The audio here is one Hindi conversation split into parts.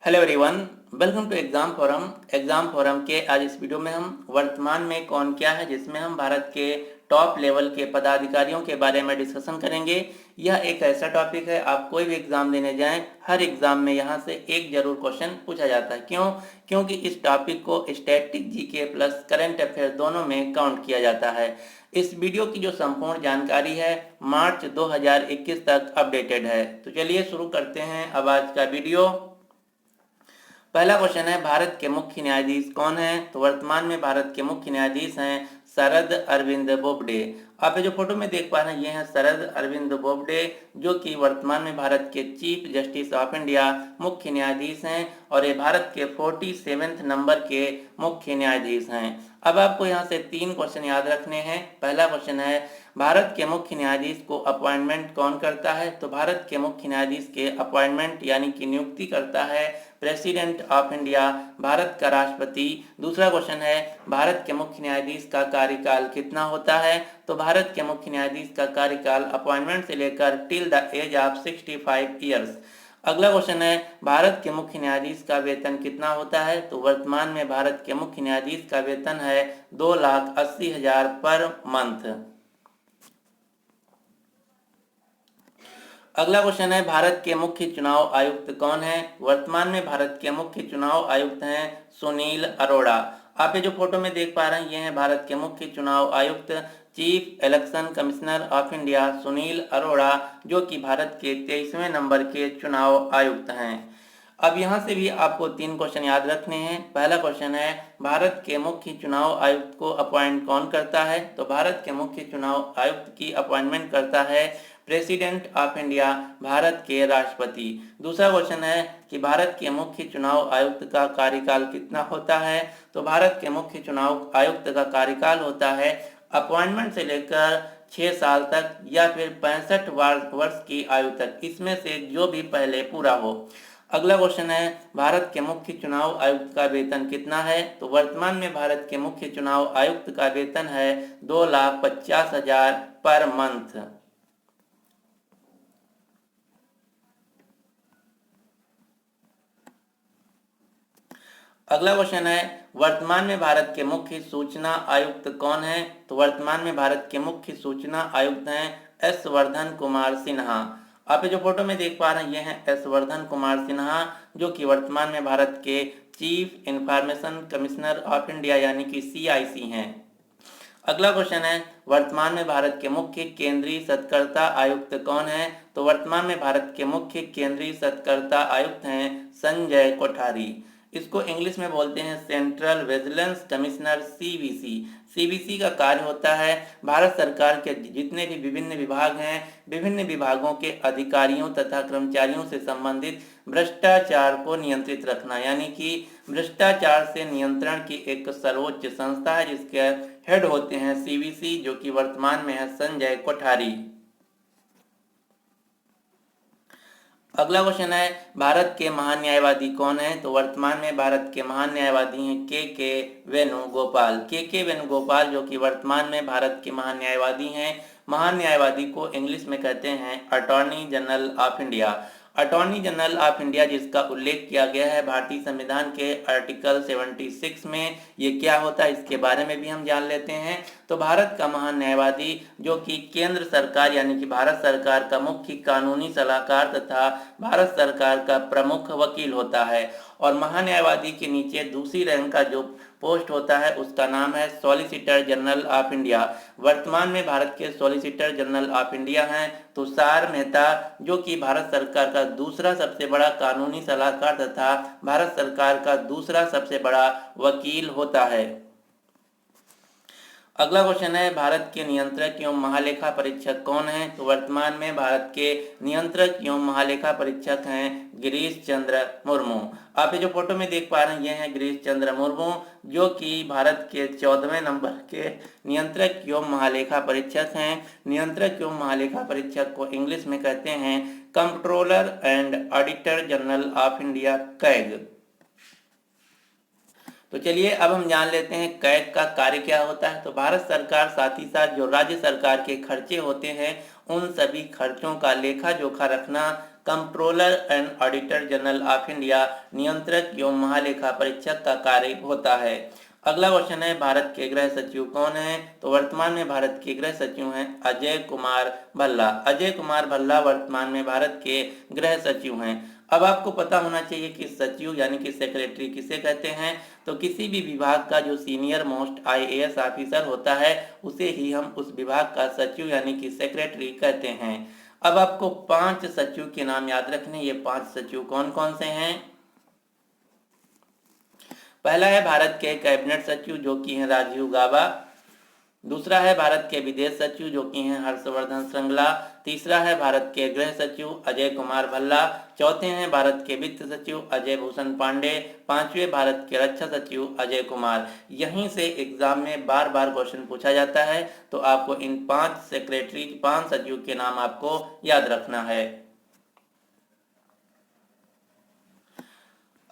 Hello everyone, welcome to Exam Forum के आज इस वीडियो में हम वर्तमान में कौन क्या है जिसमें हम भारत के टॉप लेवल के पदाधिकारियों के बारे में डिस्कशन करेंगे। यह एक ऐसा टॉपिक है, आप कोई भी एग्जाम देने जाएं, हर एग्जाम में यहाँ से एक जरूर क्वेश्चन पूछा जाता है। क्यों? क्योंकि इस टॉपिक को static GK plus current affair दोनों में काउंट किया जाता है। इस वीडियो की जो संपूर्ण जानकारी है मार्च 2021 तक अपडेटेड है। तो चलिए शुरू करते हैं अब आज का वीडियो। पहला क्वेश्चन है, भारत के मुख्य न्यायाधीश कौन है? तो वर्तमान में भारत के मुख्य न्यायाधीश हैं शरद अरविंद बोबडे। आप ये जो फोटो में देख पा रहे हैं ये हैं शरद अरविंद बोबडे, जो कि वर्तमान में भारत के चीफ जस्टिस ऑफ इंडिया मुख्य न्यायाधीश हैं और ये भारत के 47वें नंबर के मुख्य न्यायाधीश हैं। अब आपको यहाँ से 3 क्वेश्चन याद रखने हैं। पहला क्वेश्चन है, भारत के मुख्य न्यायाधीश को अपॉइंटमेंट कौन करता है? तो भारत के मुख्य न्यायाधीश के अपॉइंटमेंट यानी कि नियुक्ति करता है प्रेसिडेंट ऑफ इंडिया, भारत का राष्ट्रपति। दूसरा क्वेश्चन है, भारत के मुख्य न्यायाधीश का कार्यकाल कितना होता है? तो भारत के मुख्य न्यायाधीश का कार्यकाल अपॉइंटमेंट से लेकर till the age of 65 years. अगला क्वेश्चन है, भारत के मुख्य न्यायाधीश का वेतन कितना होता है? तो वर्तमान में भारत के मुख्य न्यायाधीश का वेतन है 2,80,000 पर मंथ। अगला क्वेश्चन है, भारत के मुख्य चुनाव आयुक्त कौन है? वर्तमान में भारत के मुख्य चुनाव आयुक्त हैं सुनील अरोड़ा। आप ये जो फोटो में देख पा रहे हैं ये हैं भारत के मुख्य चुनाव आयुक्त chief election commissioner of India Sunil Arora, जो कि भारत के 23वें नंबर के चुनाव आयुक्त हैं। अब यहाँ से भी आपको 3 क्वेश्चन याद रखने हैं। पहला क्वेश्चन है, भारत के मुख्य चुनाव आयुक्त को अपॉइंट कौन करता है? तो भारत के मुख्य चुनाव आयुक्त की अपॉइंटमेंट करता है प्रेसिडेंट ऑफ इंडिया, भारत के राष्ट्रपति। दूसरा क्वेश्चन है कि भारत के मुख्य चुनाव आयुक्त का कार्यकाल कितना होता है? तो भारत के मुख्य चुनाव आयुक्त का कार्यकाल होता है अपॉइंटमेंट से लेकर 6 साल तक या फिर 65 वर्ष की आयु तक, इसमें से जो भी पहले पूरा हो। अगला क्वेश्चन है, भारत के मुख्य चुनाव आयुक्त का वेतन कितना है? तो वर्तमान में भारत के मुख्य चुनाव आयुक्त का वेतन है 2,50,000 पर मंथ। अगला क्वेश्चन है, वर्तमान में भारत के मुख्य सूचना आयुक्त कौन है? तो वर्तमान में भारत के मुख्य सूचना आयुक्त हैं एस वर्धन कुमार सिन्हा। आप ये जो फोटो में देख पा रहे हैं ये हैं एस वर्धन कुमार सिन्हा, जो कि वर्तमान में भारत के chief information commissioner of India यानी कि CIC हैं। अगला क्वेश्चन है, वर्तमान में भारत के मुख्य केंद्रीय सत्कर्ता आयुक्त कौन है? तो वर्तमान में भारत के मुख्य केंद्रीय सत्कर्ता आयुक्त हैं संजय कोठारी। इसको इंग्लिश में बोलते हैं central vigilance commissioner CVC। CVC का कार्य होता है भारत सरकार के जितने भी विभिन्न विभाग हैं, विभिन्न विभागों के अधिकारियों तथा कर्मचारियों से संबंधित भ्रष्टाचार को नियंत्रित रखना, यानी कि भ्रष्टाचार से नियंत्रण की एक सर्वोच्च संस्था है जिसके हेड होते हैं CVC, जो कि वर्तमान में है संजय कोठारी। अगला क्वेश्चन है, भारत के महान न्यायवादी कौन है? तो वर्तमान में भारत के महान न्यायवादी हैं के वेणुगोपाल। के वेणुगोपाल, जो कि वर्तमान में भारत के महान न्यायवादी हैं। महान न्यायवादी को इंग्लिश में कहते हैं attorney general of India. Attorney general of India जिसका उल्लेख किया गया है भारतीय संविधान के आर्टिकल 76 में, ये क्या होता है इसके बारे में भी हम जान लेते हैं। तो भारत का महान न्यायवादी, जो कि केंद्र सरकार यानी कि भारत सरकार का मुख्य कानूनी सलाहकार तथा भारत सरकार का प्रमुख वकील होता है। और महान्यायवादी के नीचे दूसरी रैंक का जो पोस्ट होता है उसका नाम है सॉलिसिटर जनरल ऑफ इंडिया। वर्तमान में भारत के सॉलिसिटर जनरल ऑफ इंडिया हैं तुषार मेहता, जो कि भारत सरकार का दूसरा सबसे बड़ा कानूनी सलाहकार तथा भारत सरकार का दूसरा सबसे बड़ा वकील होता है। अगला क्वेश्चन है, भारत के नियंत्रक एवं महालेखा परीक्षक कौन है? तो वर्तमान में भारत के नियंत्रक एवं महालेखा परीक्षक हैं गिरीश चंद्र मुर्मू। आप ये जो फोटो में देख पा रहे हैं ये हैं गिरीश चंद्र मुर्मू, जो कि भारत के 14वें नंबर के नियंत्रक एवं महालेखा परीक्षक हैं। नियंत्रक एवं महालेखा परीक्षक को इंग्लिश में कहते हैं controller and auditor general of India, CAG. तो चलिए अब हम जान लेते हैं कैग का कार्य क्या होता है। तो भारत सरकार साथ ही साथ जो राज्य सरकार के खर्चे होते हैं उन सभी खर्चों का लेखा जोखा रखना controller and auditor general of India नियंत्रक एवं महालेखा परीक्षक का कार्य होता है। अगला क्वेश्चन है, भारत के गृह सचिव कौन है? तो वर्तमान में भारत के गृह सचिव हैं अजय कुमार भल्ला। अजय कुमार भल्ला वर्तमान में भारत के गृह सचिव हैं। अब आपको पता होना चाहिए कि सचिव यानी कि सेक्रेटरी किसे कहते हैं। तो किसी भी विभाग का जो सीनियर मोस्ट IAS ऑफिसर होता है उसे ही हम उस विभाग का सचिव यानी कि सेक्रेटरी कहते हैं। अब आपको 5 सचिव के नाम याद रखने। ये 5 सचिव कौन कौन से हैं? पहला है भारत के कैबिनेट सचिव जो कि हैं राजीव गाबा। दूसरा है भारत के विदेश सचिव जो कि हैं हर्षवर्धन श्रृंगला। तीसरा है भारत के गृह सचिव अजय कुमार भल्ला। चौथे हैं भारत के वित्त सचिव अजय भूषण पांडे। पांचवें भारत के रक्षा सचिव अजय कुमार। यहीं से एग्जाम में बार बार क्वेश्चन पूछा जाता है, तो आपको इन 5 सेक्रेटरी 5 सचिव के नाम आपको याद रखना है।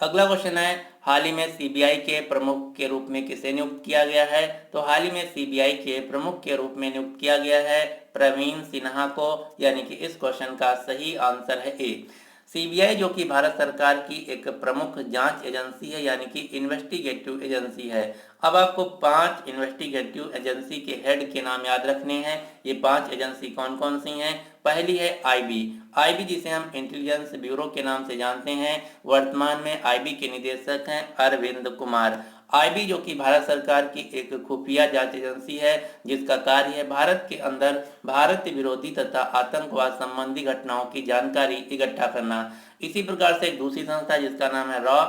अगला क्वेश्चन है, हाल ही में सीबीआई के प्रमुख के रूप में किसे नियुक्त किया गया है? तो हाल ही में सीबीआई के प्रमुख के रूप में नियुक्त किया गया है प्रवीण सिन्हा को, यानी कि इस क्वेश्चन का सही आंसर है ए। सीबीआई जो कि भारत सरकार की एक प्रमुख जांच एजेंसी है, यानी कि इन्वेस्टिगेटिव एजेंसी है। अब आपको 5 इन्वेस्टिगेटिव एजेंसी के हेड के नाम याद रखने हैं। ये 5 एजेंसी कौन कौन सी हैं? पहली है आईबी जिसे हम इंटेलिजेंस ब्यूरो के नाम से जानते हैं। वर्तमान में आईबी के निदेशक हैं अरविंद कुमार। आईबी जो कि भारत सरकार की एक खुफिया जांच एजेंसी है जिसका कार्य है भारत के अंदर भारत विरोधी तथा आतंकवाद संबंधी घटनाओं की जानकारी इकट्ठा करना। इसी प्रकार से एक दूसरी संस्था जिसका नाम है raw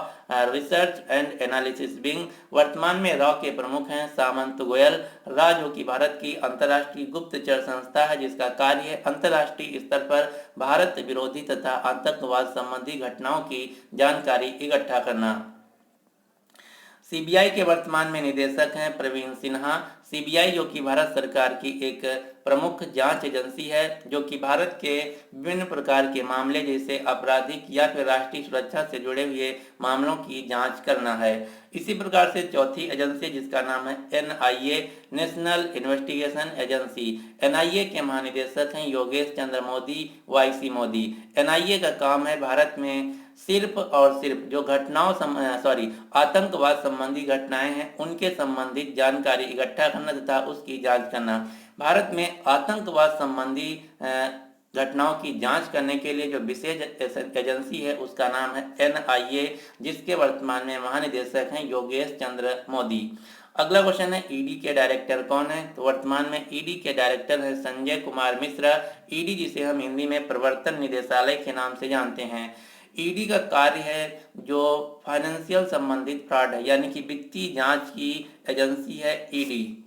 research and analysis wing. वर्तमान में रॉ के प्रमुख हैं सामंत गोयल। रॉ जो कि भारत की अंतर्राष्ट्रीय गुप्तचर संस्था है जिसका कार्य है अंतर्राष्ट्रीय स्तर पर भारत विरोधी तथा आतंकवाद संबंधी घटनाओं की जानकारी इकट्ठा करना। सीबीआई के वर्तमान में निदेशक हैं प्रवीण सिन्हा। सीबीआई जो कि भारत सरकार की एक प्रमुख जांच एजेंसी है जो कि भारत के विभिन्न प्रकार के मामले जैसे आपराधिक या फिर राष्ट्रीय सुरक्षा से जुड़े हुए मामलों की जांच करना है। इसी प्रकार से चौथी एजेंसी जिसका नाम है NIA national investigation agency. NIA के महानिदेशक हैं योगेश चंद्र मोदी YC मोदी। NIA का काम है भारत में सिर्फ और सिर्फ जो आतंकवाद संबंधी घटनाएं हैं उनके संबंधित जानकारी इकट्ठा करना तथा उसकी जांच करना। भारत में आतंकवाद संबंधी घटनाओं की जांच करने के लिए जो विशेष एजेंसी है उसका नाम है NIA जिसके वर्तमान में महानिदेशक हैं योगेश चंद्र मोदी। अगला क्वेश्चन है, ईडी के डायरेक्टर कौन है? तो वर्तमान में ईडी के डायरेक्टर है संजय कुमार मिश्रा। ईडी जिसे हम हिंदी में प्रवर्तन निदेशालय के नाम से जानते हैं। ईडी का कार्य है जो फाइनेंशियल संबंधित फ्रॉड है, यानी कि वित्तीय जांच की एजेंसी है ईडी।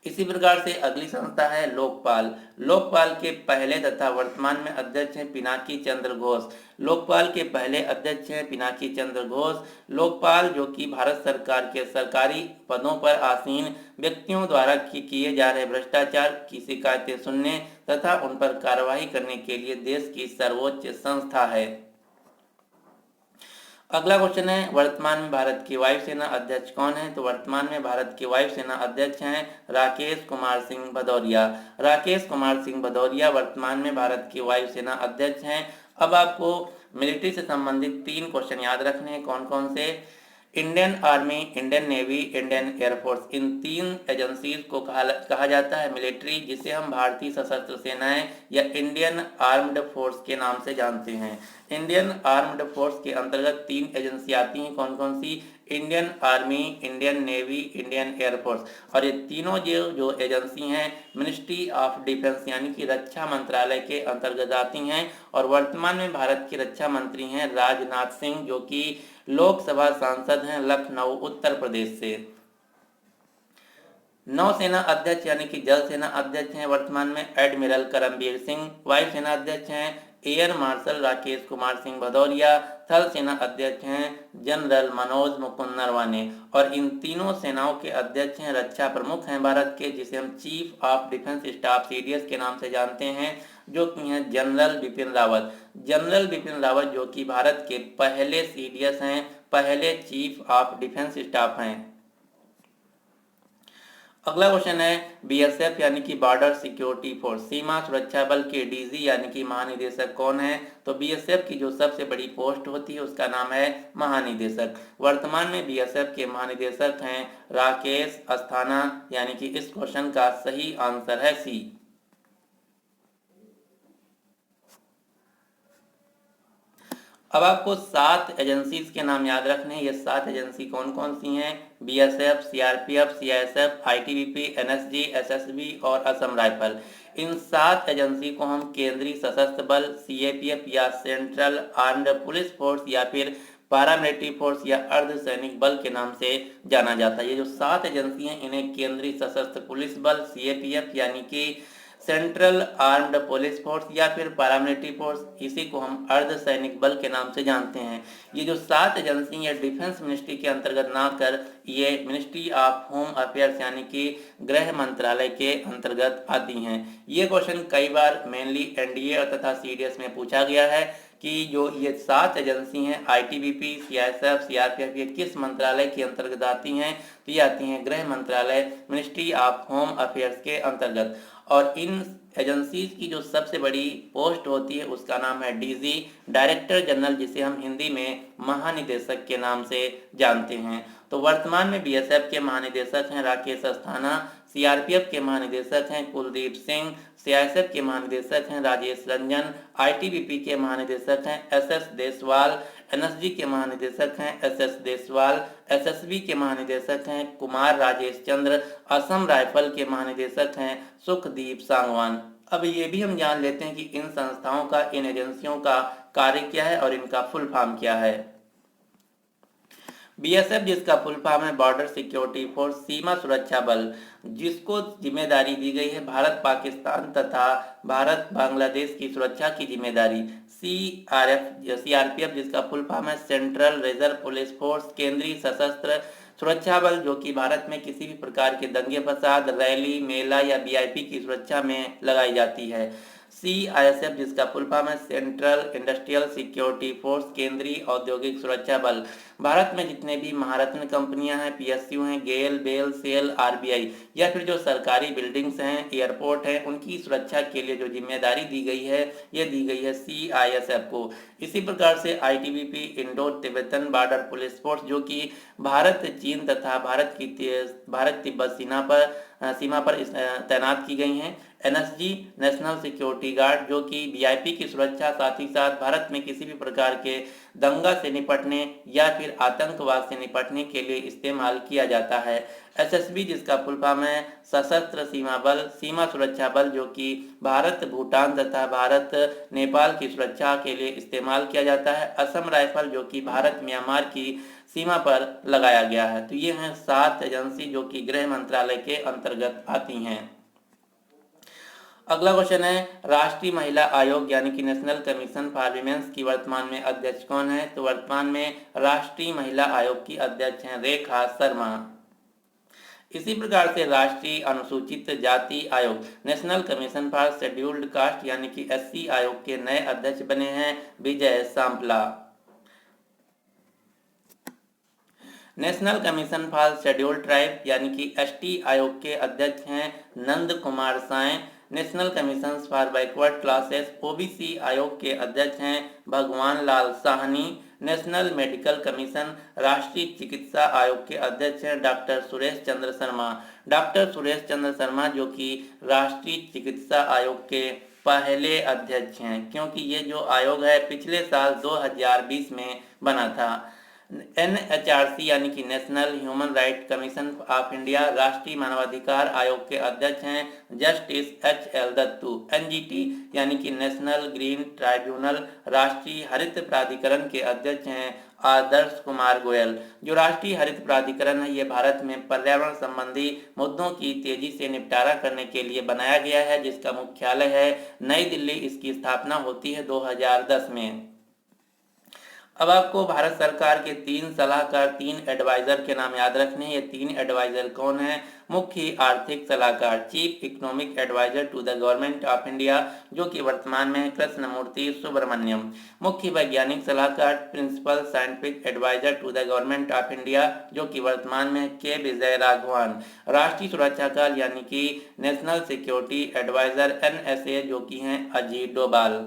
इसी प्रकार से अगली संस्था है लोकपाल। लोकपाल के पहले तथा वर्तमान में अध्यक्ष हैं पिनाकी चंद्र घोष। लोकपाल के पहले अध्यक्ष हैं पिनाकी चंद्र घोष। लोकपाल जो कि भारत सरकार के सरकारी पदों पर आसीन व्यक्तियों द्वारा किए जा रहे भ्रष्टाचार की शिकायतें सुनने तथा उन पर कार्रवाई करने के लिए देश की सर्वोच्च संस्था है। अगला क्वेश्चन है, वर्तमान में भारत की वायुसेना अध्यक्ष कौन है? तो वर्तमान में भारत के वायुसेना अध्यक्ष हैं राकेश कुमार सिंह भदौरिया। राकेश कुमार सिंह भदौरिया वर्तमान में भारत के वायुसेना अध्यक्ष हैं। अब आपको मिलिट्री से संबंधित 3 क्वेश्चन याद रखने हैं। कौन कौन से? Indian army, Indian navy, Indian air force, इन 3 एजेंसीज को कहा जाता है मिलिट्री, जिसे हम भारतीय सशस्त्र सेनाएं या इंडियन आर्म्ड फोर्स के नाम से जानते हैं। इंडियन आर्म्ड फोर्स के अंतर्गत 3 एजेंसी आती हैं। कौन कौन सी? Indian army, Indian navy, Indian air force. और ये तीनों जो एजेंसी हैं मिनिस्ट्री ऑफ डिफेंस यानी कि रक्षा मंत्रालय के अंतर्गत आती हैं। और वर्तमान में भारत के रक्षा मंत्री हैं राजनाथ सिंह जो कि लोकसभा सांसद हैं लखनऊ उत्तर प्रदेश से। नौसेना अध्यक्ष यानी कि जल सेना अध्यक्ष हैं वर्तमान में एडमिरल करमबीर सिंह। वायुसेना अध्यक्ष हैं एयर मार्शल राकेश कुमार सिंह भदौरिया। थल सेना अध्यक्ष हैं जनरल मनोज मुकुंद नरवाने। और इन तीनों सेनाओं के अध्यक्ष हैं रक्षा प्रमुख हैं भारत के, जिसे हम chief of defence staff CDS के नाम से जानते हैं, जो कि हैं जनरल बिपिन रावत। जनरल बिपिन रावत जो कि भारत के पहले CDS हैं, पहले चीफ ऑफ डिफेंस स्टाफ हैं। अगला क्वेश्चन है बीएसएफ यानी कि बॉर्डर सिक्योरिटी फोर्स, सीमा सुरक्षा बल के डीजी यानी कि महानिदेशक कौन है? तो बीएसएफ की जो सबसे बड़ी पोस्ट होती है उसका नाम है महानिदेशक। वर्तमान में बीएसएफ के महानिदेशक हैं राकेश अस्थाना, यानी कि इस क्वेश्चन का सही आंसर है सी। अब आपको 7 एजेंसीज के नाम याद रखने हैं। ये 7 एजेंसी कौन कौन सी हैं? BSF, CRPF, CISF, ITBP, NSG, SSB और असम राइफल। इन 7 एजेंसी को हम केंद्रीय सशस्त्र बल सीएपीएफ या सेंट्रल आर्म्ड पुलिस फोर्स या फिर पैरामिलिट्री फोर्स या अर्धसैनिक बल के नाम से जाना जाता है। ये जो 7 एजेंसी हैं इन्हें केंद्रीय सशस्त्र पुलिस बल सीएपीएफ यानी कि सेंट्रल आर्म्ड पुलिस फोर्स या फिर पैरामिलिट्री फोर्स, इसी को हम अर्धसैनिक बल के नाम से जानते हैं। ये जो 7 एजेंसी है डिफेंस मिनिस्ट्री के अंतर्गत ना कर ये मिनिस्ट्री ऑफ होम अफेयर्स यानी कि गृह मंत्रालय के अंतर्गत आती हैं। ये क्वेश्चन कई बार मेनली एनडीए तथा सीडीएस में पूछा गया है कि जो ये 7 एजेंसी हैं आईटीबीपी, सीआईएसएफ, सीआरपीएफ, ये किस मंत्रालय के अंतर्गत आती हैं? तो ये आती हैं गृह मंत्रालय मिनिस्ट्री ऑफ होम अफेयर्स के अंतर्गत। और इन एजेंसीज की जो सबसे बड़ी पोस्ट होती है उसका नाम है डीजी, डायरेक्टर जनरल, जिसे हम हिंदी में महानिदेशक के नाम से जानते हैं। तो वर्तमान में बीएसएफ के महानिदेशक हैं राकेश अस्थाना, सीआरपीएफ के महानिदेशक हैं कुलदीप सिंह, सीआईएसएफ के महानिदेशक हैं राजेश रंजन, आईटीबीपी के महानिदेशक हैं एसएस देसवाल, एनएसजी के महानिदेशक हैं एसएस देसवाल, एसएसबी के महानिदेशक हैं कुमार राजेश चंद्र, असम राइफल के महानिदेशक हैं सुखदीप सांगवान। अब ये भी हम जान लेते हैं कि इन संस्थाओं का, इन एजेंसियों का कार्य क्या है और इनका फुल फॉर्म क्या है। बीएसएफ जिसका फुल फॉर्म है बॉर्डर सिक्योरिटी फोर्स, सीमा सुरक्षा बल, जिसको जिम्मेदारी दी गई है भारत पाकिस्तान तथा भारत बांग्लादेश की सुरक्षा की जिम्मेदारी। सीआरपीएफ जिसका फुल फॉर्म है सेंट्रल रिजर्व पुलिस फोर्स, केंद्रीय सशस्त्र सुरक्षा बल, जो कि भारत में किसी भी प्रकार के दंगे फसाद, रैली, मेला या वीआईपी की सुरक्षा में लगाई जाती है। सीआईएसएफ जिसका फुल फॉर्म है सेंट्रल इंडस्ट्रियल सिक्योरिटी फोर्स, केंद्रीय औद्योगिक सुरक्षा बल, भारत में जितने भी महारत्न कंपनियां हैं, पीएसयू हैं, गेल, बेल, सेल, आरबीआई या फिर जो सरकारी बिल्डिंग्स हैं, एयरपोर्ट हैं, उनकी सुरक्षा के लिए जो जिम्मेदारी दी गई है ये दी गई है सीआईएसएफ को। इसी प्रकार से ITBP Indo Tibetan border police force, जो कि भारत, चीन तथा भारत तिब्बत सीमा पर तैनात की गई हैं। एनएसजी नेशनल सिक्योरिटी गार्ड, जो कि वीआईपी की सुरक्षा, साथ ही साथ भारत में किसी भी प्रकार के दंगा से निपटने या फिर आतंकवाद से निपटने के लिए इस्तेमाल किया जाता है। एसएसबी जिसका फुल फॉर्म है सशस्त्र सीमा बल, सीमा सुरक्षा बल, जो कि भारत, भूटान तथा भारत नेपाल की सुरक्षा के लिए इस्तेमाल किया जाता है। असम राइफल, जो कि भारत म्यांमार की सीमा पर लगाया गया है। तो ये हैं 7 एजेंसी जो कि गृह मंत्रालय के अंतर्गत आती हैं। अगला क्वेश्चन है राष्ट्रीय महिला आयोग यानी कि नेशनल कमीशन फॉर वीमेंस की वर्तमान में अध्यक्ष कौन है? तो वर्तमान में राष्ट्रीय महिला आयोग की अध्यक्ष हैं रेखा शर्मा। इसी प्रकार से राष्ट्रीय अनुसूचित जाति आयोग, national commission for scheduled caste यानी कि एससी आयोग के नए अध्यक्ष बने हैं Vijay Sampla. National commission for scheduled tribe यानी कि एसटी आयोग के अध्यक्ष हैं Nand Kumar Sai. National commission for backward classes OBC आयोग के अध्यक्ष हैं Bhagwan Lal Sahni. National medical commission राष्ट्रीय चिकित्सा आयोग के अध्यक्ष हैं डॉक्टर सुरेश चंद्र शर्मा। डॉक्टर सुरेश चंद्र शर्मा जो कि राष्ट्रीय चिकित्सा आयोग के पहले अध्यक्ष हैं, क्योंकि ये जो आयोग है पिछले साल 2020 में बना था। एनएचआरसी यानी कि national human right commission of India राष्ट्रीय मानवाधिकार आयोग के अध्यक्ष हैं जस्टिस एचएल दत्तू। एनजीटी यानी कि नेशनल ग्रीन ट्राइब्यूनल राष्ट्रीय हरित प्राधिकरण के अध्यक्ष हैं आदर्श कुमार गोयल। जो राष्ट्रीय हरित प्राधिकरण है ये भारत में पर्यावरण संबंधी मुद्दों की तेजी से निपटारा करने के लिए बनाया गया है, जिसका मुख्यालय है नई दिल्ली। इसकी स्थापना होती है 2010 में। अब आपको भारत सरकार के 3 सलाहकार, 3 एडवाइजर के नाम याद रखने हैं। ये 3 एडवाइजर कौन है? मुख्य आर्थिक सलाहकार, chief economic adviser to the government of India, जो कि वर्तमान में कृष्णमूर्ति सुब्रमण्यम। मुख्य वैज्ञानिक सलाहकार, principal scientific adviser to the government of India, जो कि वर्तमान में के विजय राघवन। राष्ट्रीय सुरक्षा काल यानी कि नेशनल सिक्योरिटी एडवाइजर NSA, जो कि हैं अजीत डोभाल।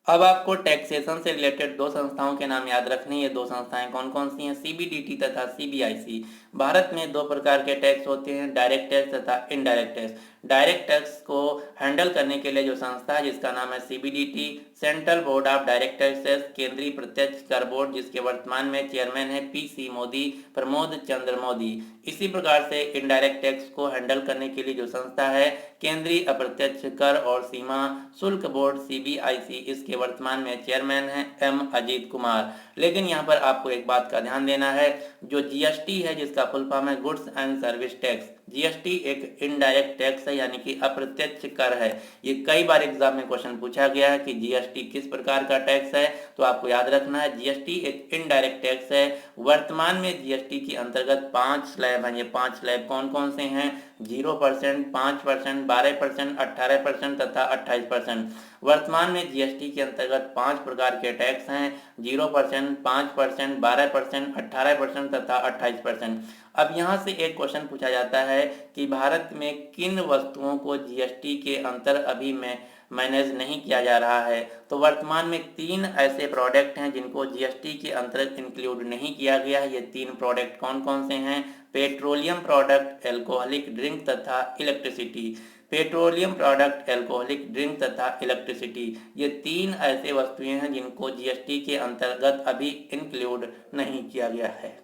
अब आपको टैक्सेशन से रिलेटेड 2 संस्थाओं के नाम याद रखने। ये 2 संस्थाएं कौन कौन सी हैं? CBDT तथा CBIC। भारत में 2 प्रकार के टैक्स होते हैं, डायरेक्ट टैक्स तथा इनडायरेक्ट टैक्स। डायरेक्ट टैक्स को हैंडल करने के लिए जो संस्था है जिसका नाम है CBDT, central board of direct taxes, केंद्रीय प्रत्यक्ष कर बोर्ड, जिसके वर्तमान में चेयरमैन है PC मोदी, प्रमोद चंद्र मोदी। इसी प्रकार से इनडायरेक्ट टैक्स को हैंडल करने के लिए जो संस्था है केंद्रीय अप्रत्यक्ष कर और सीमा शुल्क बोर्ड CBIC, इसके वर्तमान में चेयरमैन है M अजीत कुमार। लेकिन यहाँ पर आपको एक बात का ध्यान देना है, जो GST है जिसका फुल फॉर्म है goods and service tax. GST एक इनडायरेक्ट टैक्स है यानी कि अप्रत्यक्ष कर है। ये कई बार एग्जाम में क्वेश्चन पूछा गया है कि GST किस प्रकार का टैक्स है, तो आपको याद रखना है GST एक इनडायरेक्ट टैक्स है। वर्तमान में GST के अंतर्गत 5 स्लैब हैं। ये 5 स्लैब कौन कौन से हैं? 0%, 5%, 12%, 18% तथा 28%। वर्तमान में GST के अंतर्गत 5 प्रकार के टैक्स हैं, 0%, 5%, 12%, 18% तथा 28%। अब यहाँ से एक क्वेश्चन पूछा जाता है कि भारत में किन वस्तुओं को GST के अंतर अभी में मैनेज नहीं किया जा रहा है। तो वर्तमान में 3 ऐसे प्रोडक्ट हैं जिनको GST के अंतर्गत इंक्लूड नहीं किया गया है। ये 3 प्रोडक्ट कौन कौन से हैं? पेट्रोलियम प्रोडक्ट, एल्कोहलिक ड्रिंक तथा electricity. Petroleum product, alcoholic drink तथा इलेक्ट्रिसिटी, ये 3 ऐसे वस्तुएं हैं जिनको GST के अंतर्गत अभी इंक्लूड नहीं किया गया है।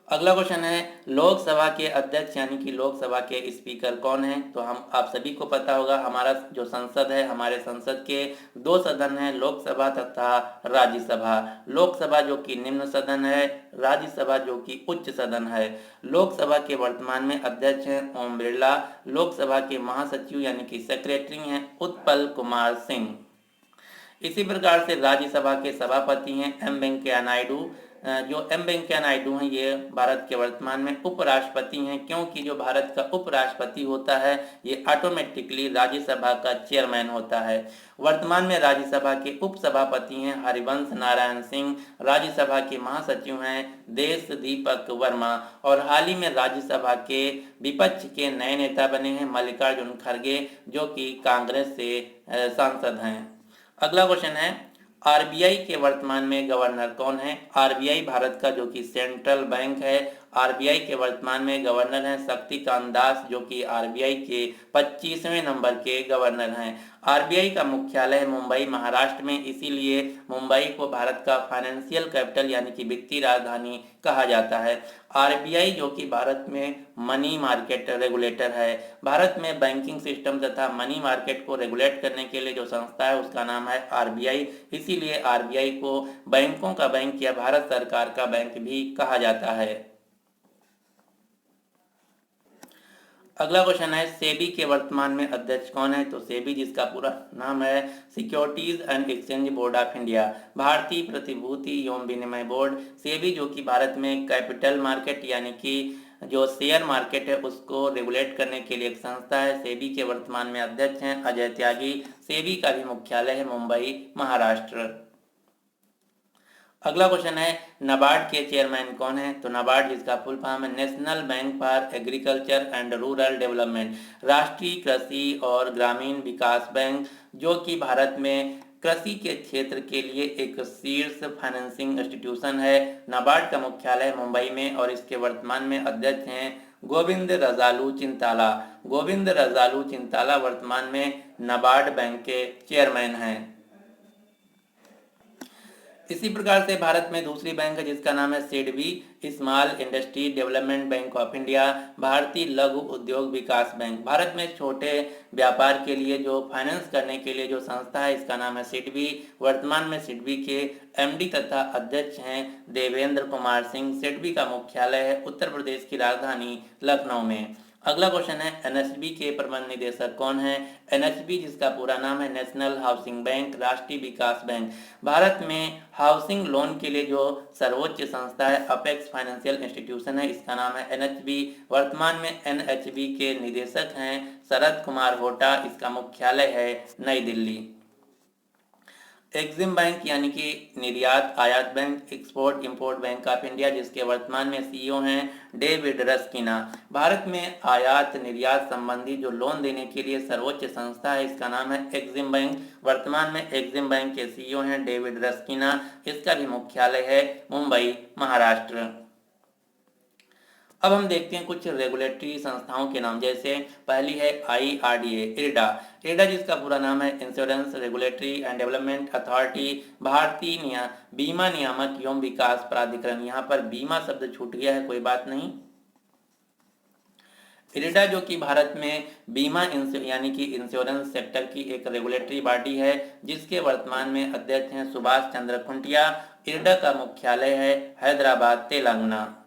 अगला क्वेश्चन है, लोकसभा के अध्यक्ष यानी कि लोकसभा के स्पीकर कौन है? तो हम आप सभी को पता होगा, हमारा जो संसद है, हमारे संसद के 2 सदन हैं, लोकसभा तथा राज्यसभा। लोकसभा जो कि निम्न सदन है, राज्यसभा जो कि उच्च सदन है। लोकसभा के वर्तमान में अध्यक्ष हैं ओम बिरला। लोकसभा के महासचिव यानी कि सेक्रेटरी हैं उत्पल कुमार सिंह। इसी प्रकार से राज्यसभा के सभापति हैं M वेंकैया नायडू। जो M वेंकैया नायडू हैं ये भारत के वर्तमान में उपराष्ट्रपति हैं, क्योंकि जो भारत का उपराष्ट्रपति होता है ये ऑटोमेटिकली राज्यसभा का चेयरमैन होता है। वर्तमान में राज्यसभा के उपसभापति हैं हरिवंश नारायण सिंह। राज्यसभा के महासचिव हैं देश दीपक वर्मा। और हाल ही में राज्यसभा के विपक्ष के नए नेता बने हैं मल्लिकार्जुन खड़गे, जो कि कांग्रेस से सांसद हैं। अगला क्वेश्चन है, RBI के वर्तमान में गवर्नर कौन है? RBI भारत का जो कि सेंट्रल बैंक है। RBI के वर्तमान में गवर्नर हैं शक्तिकांत दास, जो कि RBI के 25वें नंबर के गवर्नर हैं। RBI का मुख्यालय है मुंबई, महाराष्ट्र में, इसीलिए मुंबई को भारत का फाइनेंशियल कैपिटल यानी कि वित्तीय राजधानी कहा जाता है। RBI जो कि भारत में मनी मार्केट रेगुलेटर है। भारत में बैंकिंग सिस्टम तथा मनी मार्केट को रेगुलेट करने के लिए जो संस्था है उसका नाम है RBI, इसीलिए RBI को बैंकों का बैंक या भारत सरकार का बैंक भी कहा जाता है। अगला क्वेश्चन है, सेबी के वर्तमान में अध्यक्ष कौन है? तो सेबी जिसका पूरा नाम है securities and exchange board of India, भारतीय प्रतिभूति एवं विनिमय बोर्ड। सेबी जो कि भारत में कैपिटल मार्केट यानी कि जो शेयर मार्केट है उसको रेगुलेट करने के लिए एक संस्था है। सेबी के वर्तमान में अध्यक्ष हैं अजय त्यागी। सेबी का भी मुख्यालय है मुंबई, महाराष्ट्र। अगला क्वेश्चन है, नाबार्ड के चेयरमैन कौन है? तो नाबार्ड जिसका फुल फॉर्म है national bank for agriculture and rural development, राष्ट्रीय कृषि और ग्रामीण विकास बैंक, जो कि भारत में कृषि के क्षेत्र के लिए एक शीर्ष फाइनेंसिंग इंस्टीट्यूशन है। नाबार्ड का मुख्यालय मुंबई में और इसके वर्तमान में अध्यक्ष हैं गोविंद रजालू चिंताला। गोविंद रजालू चिंताला वर्तमान में नाबार्ड बैंक के चेयरमैन हैं। इसी प्रकार से भारत में दूसरी बैंक है जिसका नाम है SIDBI, small industry development bank of India, भारतीय लघु उद्योग विकास बैंक। भारत में छोटे व्यापार के लिए जो फाइनेंस करने के लिए जो संस्था है इसका नाम है सिडबी। वर्तमान में सिडबी के एमडी तथा अध्यक्ष हैं देवेंद्र कुमार सिंह। सिडबी का मुख्यालय है उत्तर प्रदेश की राजधानी लखनऊ में। अगला क्वेश्चन है एनएचबी के प्रबंध निदेशक कौन है? एनएचबी जिसका पूरा नाम है नेशनल हाउसिंग बैंक, राष्ट्रीय विकास बैंक। भारत में हाउसिंग लोन के लिए जो सर्वोच्च संस्था है अपेक्स फाइनेंशियल इंस्टीट्यूशन है, इसका नाम है एनएचबी। वर्तमान में एनएचबी के निदेशक हैं शरद कुमार होटा। इसका मुख्यालय है नई दिल्ली। एक्सिम बैंक यानी कि निर्यात आयात bank, export import bank of India, जिसके वर्तमान में सीईओ हैं डेविड रस्किना। भारत में आयात निर्यात संबंधी जो लोन देने के लिए सर्वोच्च संस्था है इसका नाम है एक्सिम बैंक। वर्तमान में एक्सिम बैंक के सीईओ हैं डेविड रस्किना। इसका भी मुख्यालय है मुंबई, महाराष्ट्र। अब हम देखते हैं कुछ रेगुलेटरी संस्थाओं के नाम। जैसे पहली है IRDA, इरडा। इरडा जिसका पूरा नाम है insurance regulatory and development authority, भारतीय बीमा नियामक एवं विकास प्राधिकरण। यहाँ पर बीमा शब्द छूट गया है, कोई बात नहीं। इरडा जो कि भारत में बीमा यानी कि इंश्योरेंस सेक्टर की एक रेगुलेटरी बॉडी है, जिसके वर्तमान में अध्यक्ष हैं सुभाष चंद्र खुंटिया। इरडा का मुख्यालय है हैदराबाद, तेलंगाना।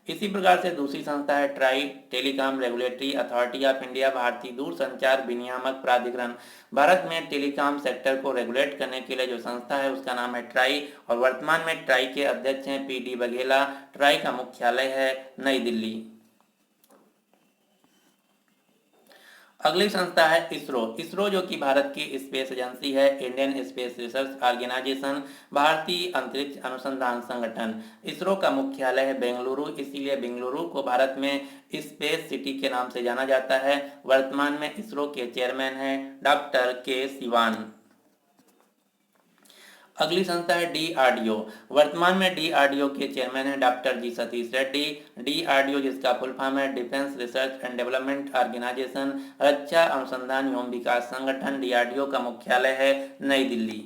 इसी प्रकार से दूसरी संस्था है try, telecom regulatory authority of India, भारतीय दूरसंचार विनियामक प्राधिकरण। भारत में टेलीकॉम सेक्टर को रेगुलेट करने के लिए जो संस्था है उसका नाम है ट्राई, और वर्तमान में ट्राई के अध्यक्ष हैं PD बघेला। ट्राई का मुख्यालय है नई दिल्ली। अगली संस्था है इसरो। इसरो जो कि भारत की स्पेस एजेंसी है, इंडियन स्पेस रिसर्च ऑर्गेनाइजेशन, भारतीय अंतरिक्ष अनुसंधान संगठन। इसरो का मुख्यालय है बेंगलुरु, इसीलिए बेंगलुरु को भारत में स्पेस सिटी के नाम से जाना जाता है। वर्तमान में इसरो के चेयरमैन हैं डॉक्टर के सिवान। अगली संस्था है DRDO। वर्तमान में DRDO के चेयरमैन हैं doctor G Satish Reddy. DRDO जिसका फुल फॉर्म है defence research and development organisation, रक्षा अनुसंधान एवं विकास संगठन। DRDO का मुख्यालय है नई दिल्ली।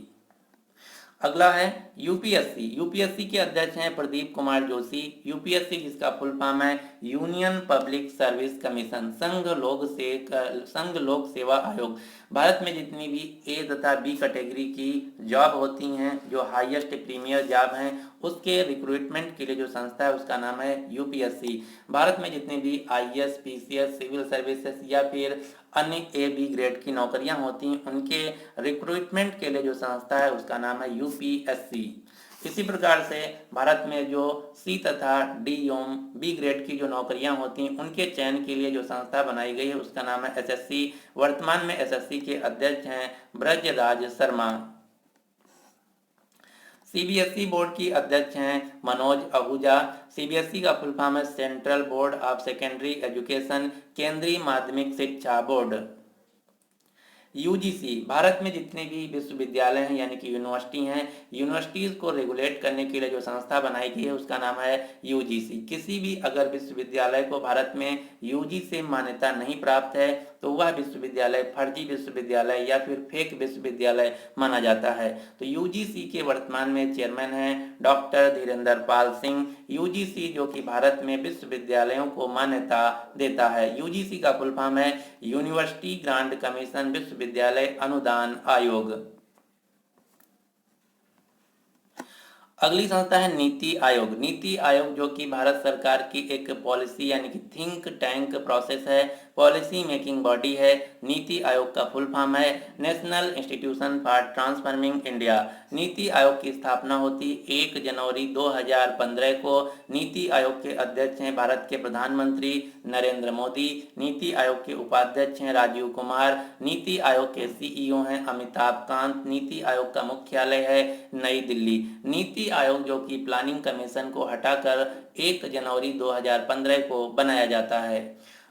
अगला है यूपीएससी। यूपीएससी के अध्यक्ष हैं प्रदीप कुमार जोशी। यूपीएससी जिसका फुल फॉर्म है यूनियन पब्लिक सर्विस कमीशन, संघ लोक सेवा आयोग। भारत में जितनी भी ए तथा बी कैटेगरी की जॉब होती हैं, जो हाईएस्ट प्रीमियर जॉब हैं, उसके रिक्रूटमेंट के लिए जो संस्था है उसका नाम है यूपीएससी। भारत में जितनी भी IAS, PCS, सिविल सर्विसेज या फिर अन्य A-B ग्रेड की नौकरियां होती हैं, उनके रिक्रूटमेंट के लिए जो संस्था है उसका नाम है यूपीएससी। इसी प्रकार से भारत में जो C तथा D एवं B ग्रेड की जो नौकरियां होती हैं, उनके चयन के लिए जो संस्था बनाई गई है उसका नाम है SSC। वर्तमान में SSC के अध्यक्ष हैं ब्रजराज शर्मा। CBSE बोर्ड की अध्यक्ष हैं मनोज आहूजा। CBSE का फुल फॉर्म है central board of secondary education, केंद्रीय माध्यमिक शिक्षा बोर्ड। UGC भारत में जितने भी विश्वविद्यालय हैं यानी कि यूनिवर्सिटी हैं, यूनिवर्सिटीज को रेगुलेट करने के लिए जो संस्था बनाई गई है उसका नाम है UGC। किसी भी अगर विश्वविद्यालय को भारत में UGC से मान्यता नहीं प्राप्त है तो वह विश्वविद्यालय फर्जी विश्वविद्यालय या फिर फेक विश्वविद्यालय माना जाता है। तो UGC के वर्तमान में चेयरमैन हैं डॉक्टर धीरेन्द्र पाल सिंह। UGC जो कि भारत में विश्वविद्यालयों को मान्यता देता है। UGC का फुल फॉर्म है यूनिवर्सिटी ग्रांट कमीशन, विश्वविद्यालय अनुदान आयोग। अगली संस्था है नीति आयोग। नीति आयोग जो कि भारत सरकार की एक पॉलिसी यानी कि थिंक टैंक प्रोसेस है, पॉलिसी मेकिंग बॉडी है। नीति आयोग का फुल फॉर्म है national institution for transforming India. NITI Aayog की स्थापना होती 1 जनवरी 2015 को। नीति आयोग के अध्यक्ष हैं भारत के प्रधानमंत्री नरेंद्र मोदी। नीति आयोग के उपाध्यक्ष हैं राजीव कुमार। नीति आयोग के CEO हैं अमिताभ कांत। नीति आयोग का मुख्यालय है नई दिल्ली। नीति आयोग जो कि प्लानिंग कमीशन को हटाकर 1 जनवरी 2015 को बनाया जाता है।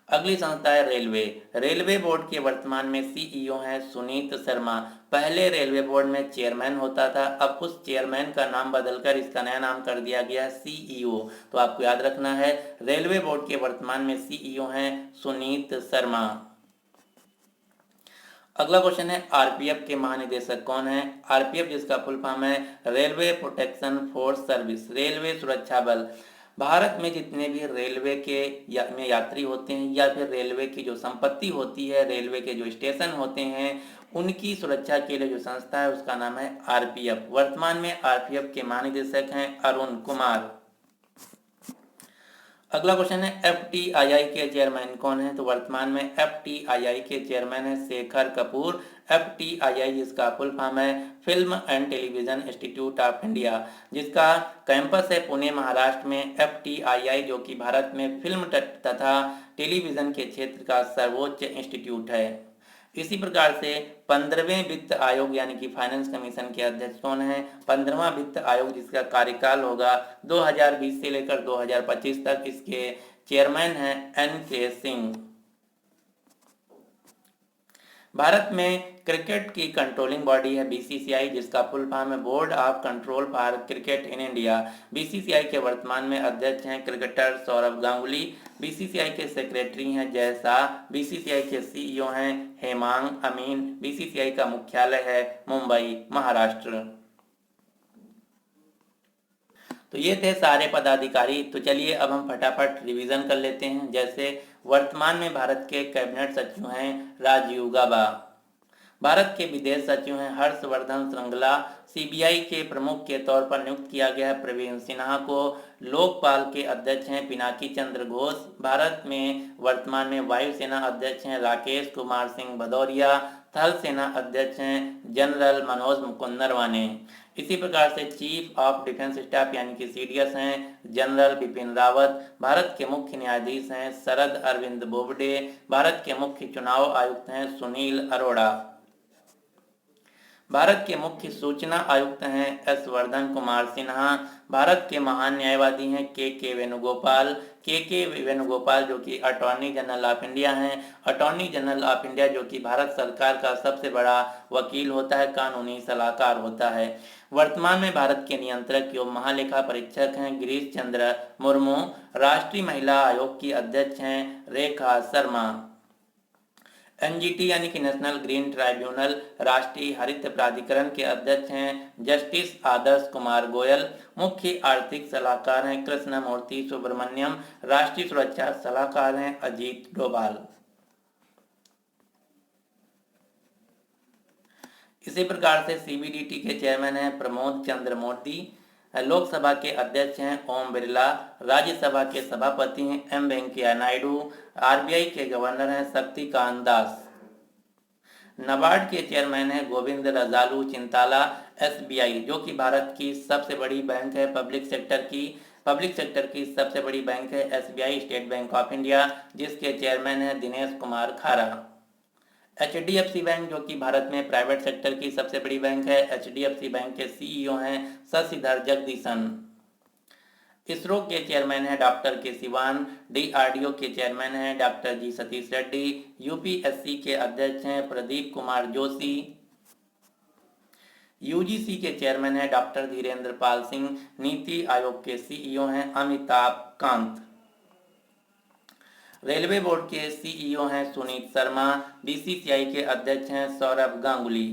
अगली संस्था है रेलवे। रेलवे बोर्ड के वर्तमान में CEO हैं सुनीत शर्मा। पहले रेलवे बोर्ड में चेयरमैन होता था, अब उस चेयरमैन का नाम बदलकर इसका नया नाम कर दिया गया है CEO। तो आपको याद रखना है रेलवे बोर्ड के वर्तमान में CEO हैं सुनीत शर्मा। अगला क्वेश्चन है आरपीएफ के महानिदेशक कौन है। आरपीएफ जिसका फुल फॉर्म है railway protection force service, railway सुरक्षा बल। भारत में जितने भी रेलवे के में यात्री होते हैं या फिर रेलवे की जो संपत्ति होती है, रेलवे के जो स्टेशन होते हैं, उनकी सुरक्षा के लिए जो संस्था है उसका नाम है आरपीएफ। वर्तमान में आरपीएफ के महानिदेशक हैं अरुण कुमार। अगला क्वेश्चन है एफटीआईआई के चेयरमैन कौन है। तो वर्तमान में एफटीआईआई के चेयरमैन है शेखर कपूर। एफटीआईआई जिसका फुल फॉर्म है film and television institute of India, जिसका कैंपस है पुणे महाराष्ट्र में। एफटीआईआई जो कि भारत में फिल्म तथा टेलीविजन के क्षेत्र का सर्वोच्च इंस्टीट्यूट है। इसी प्रकार से 15वें वित्त आयोग यानी कि फाइनेंस कमीशन के अध्यक्ष कौन है। 15वां वित्त आयोग जिसका कार्यकाल होगा 2020 से लेकर 2025 तक, इसके चेयरमैन हैं एन.के. सिंह। भारत में क्रिकेट की कंट्रोलिंग बॉडी है बीसीसीआई, जिसका फुल फॉर्म है board of control for cricket in India. BCCI के वर्तमान में अध्यक्ष हैं क्रिकेटर सौरव गांगुली। बीसीसीआई के सेक्रेटरी हैं जय शाह। बीसीसीआई के सीईओ हैं हेमांग अमीन। बीसीसीआई का मुख्यालय है मुंबई, महाराष्ट्र। तो ये थे सारे पदाधिकारी। तो चलिए अब हम फटाफट रिवीजन कर लेते हैं। जैसे वर्तमान में भारत के कैबिनेट सचिव हैं राजीव गौबा। भारत के विदेश सचिव हैं हर्षवर्धन श्रृंगला। सीबीआई के प्रमुख के तौर पर नियुक्त किया गया है प्रवीण सिन्हा को। लोकपाल के अध्यक्ष हैं पिनाकी चंद्र घोष। भारत में वर्तमान में वायुसेना अध्यक्ष हैं राकेश कुमार सिंह भदौरिया। थल सेना अध्यक्ष हैं जनरल मनोज मुकुंद नरवणे। इसी प्रकार से चीफ ऑफ डिफेंस स्टाफ यानी कि सीडीएस हैं जनरल बिपिन रावत। भारत के मुख्य न्यायाधीश हैं शरद अरविंद बोबडे। भारत के मुख्य चुनाव आयुक्त हैं सुनील अरोड़ा। भारत के मुख्य सूचना आयुक्त हैं एस वर्धन कुमार सिन्हा। भारत के महान न्यायवादी हैं के वेणुगोपाल। के वेणुगोपाल जो कि अटॉर्नी जनरल ऑफ इंडिया हैं। अटॉर्नी जनरल ऑफ इंडिया जो कि भारत सरकार का सबसे बड़ा वकील होता है, कानूनी सलाहकार होता है। वर्तमान में भारत के नियंत्रक एवं महालेखा परीक्षक हैं गिरीश चंद्र मुर्मू। राष्ट्रीय महिला आयोग की अध्यक्ष हैं रेखा शर्मा। एनजीटी यानी कि नेशनल ग्रीन ट्राइब्यूनल राष्ट्रीय हरित प्राधिकरण के अध्यक्ष हैं जस्टिस आदर्श कुमार गोयल। मुख्य आर्थिक सलाहकार हैं कृष्ण मूर्ति सुब्रमण्यम। राष्ट्रीय सुरक्षा सलाहकार हैं अजीत डोभाल। इसी प्रकार से सीबीडीटी के चेयरमैन हैं प्रमोद चंद्र मोदी। लोकसभा के अध्यक्ष हैं ओम बिरला। राज्यसभा के सभापति हैं एम वेंकैया नायडू। आरबीआई के गवर्नर हैं शक्तिकांत दास। नाबार्ड के चेयरमैन हैं गोविंद रजालू चिंताला। एसबीआई जो कि भारत की सबसे बड़ी बैंक है, पब्लिक सेक्टर की सबसे बड़ी बैंक है SBI state bank of India, जिसके चेयरमैन हैं दिनेश कुमार खारा। एचडीएफसी बैंक जो कि भारत में प्राइवेट सेक्टर की सबसे बड़ी बैंक है, एचडीएफसी बैंक के सीईओ हैं शशिधर जगदीशन। इसरो के चेयरमैन है डॉक्टर के सिवान। डीआरडीओ के चेयरमैन है doctor G Satish Reddy. UPSC के अध्यक्ष हैं प्रदीप कुमार जोशी। यूजीसी के चेयरमैन है डॉक्टर धीरेन्द्र पाल सिंह। नीति आयोग के सीईओ हैं अमिताभ कांत। रेलवे बोर्ड के सीईओ हैं सुनीत शर्मा। बीसीसीआई के अध्यक्ष हैं सौरभ गांगुली।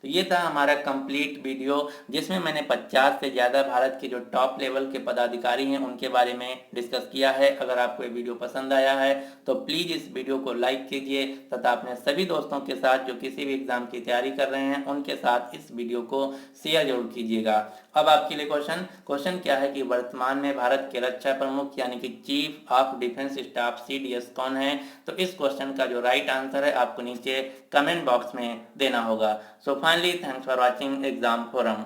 तो ये था हमारा कंप्लीट वीडियो, जिसमें मैंने 50 से ज़्यादा भारत के जो टॉप लेवल के पदाधिकारी हैं उनके बारे में डिस्कस किया है। अगर आपको ये वीडियो पसंद आया है तो प्लीज़ इस वीडियो को लाइक कीजिए तथा अपने सभी दोस्तों के साथ जो किसी भी एग्जाम की तैयारी कर रहे हैं उनके साथ इस वीडियो को शेयर जरूर कीजिएगा। अब आपके लिए क्वेश्चन क्या है कि वर्तमान में भारत के रक्षा प्रमुख यानी कि chief of defence staff CDS कौन है। तो इस क्वेश्चन का जो राइट आंसर है आपको नीचे कमेंट बॉक्स में देना होगा। So finally thanks for watching exam forum.